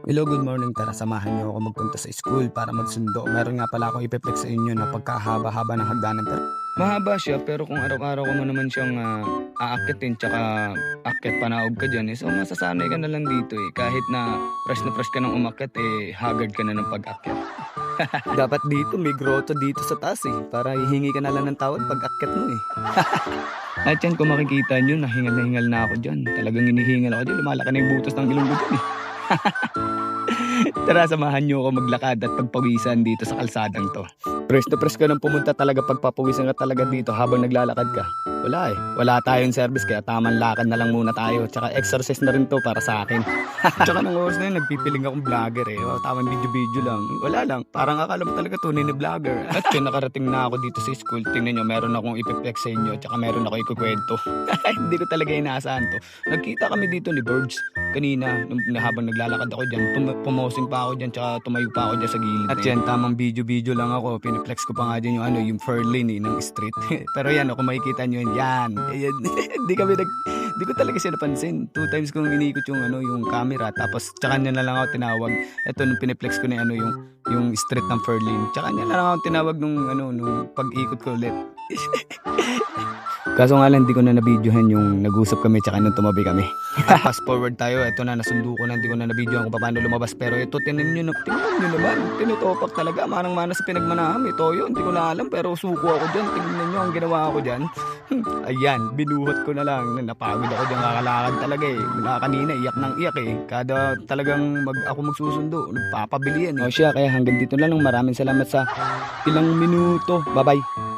Hello, good morning. Tara, samahan niyo ako magpunta sa school para magsundo. Meron nga pala akong ipeplex sa inyo na pagkahaba-haba ng hagdanan. Pero mahaba siya, pero kung araw-araw ko mo naman siyang aakyatin tsaka akyat panaog ka dyan, so masasanay ka na lang dito eh. Kahit na fresh ka ng umakyat eh, haggard ka na ng pag-akyat. Dapat dito, may grotto dito sa taas eh. Para hihingi ka na lang ng tawad pag akyat mo eh. At yan, kung makikita nyo, nahingal na ako dyan. Talagang inihingal ako dyan. Lumalaki na yung butas ng ilong ko dyan eh. Tara, samahan nyo ako maglakad at pagpawisan dito sa kalsadang to. Press na press ka nang pumunta talaga pagpapawisan ka talaga dito habang naglalakad ka. Wala eh. Wala tayong service kaya tamang lakad na lang muna tayo. Tsaka exercise na rin to para sa akin. Tsaka nung oras na yun, nagpipiling akong vlogger eh. Tamang video-video lang. Wala lang. Parang akala mo talaga tunay na vlogger. At yun, nakarating na ako dito sa school. Tingnan nyo, meron akong ipiplex sa inyo. Tsaka meron ako ikukwento. Hindi ko talaga inaasahan to. Nagkita kami dito ni Birds kanina habang naglalakad ako dyan. Pumosing pa ako dyan tsaka tumayo pa ako dyan sa gilid. At yan, tamang video-video lang ako. Piniplex ko pa nga dyan yung fur lane eh, ng street. Pero yan, kung makikita nyo yan. Ayan. Di ko talaga siya napansin. 2 times kong iniikot yung camera. Tapos tsaka niya na lang ako tinawag. Ito nung piniplex ko na yung street ng fur lane. Tsaka niya na lang ako tinawag nung pag-ikot ko ulit. Kaso nga lang, hindi ko na nabidyohan yung nag-usap kami tsaka nung tumabi kami. Fast forward tayo, eto na, nasundo ko na, hindi ko na nabidyohan kung paano lumabas. Pero ito, tingnan nyo naman, tinutopak talaga, manang-mana sa pinagmanahan. Ito yun, hindi ko na alam, pero suko ako dyan. Tingnan nyo ang ginawa ko dyan. Ayan, binuhat ko na lang. Napagod ako dyan, kakalakad talaga eh. Mula kanina, iyak ng iyak eh. Kada talagang ako magsusundo, nagpapabili yan eh. O siya, kaya hanggang dito na lang. Maraming salamat sa ilang minuto. Bye-bye.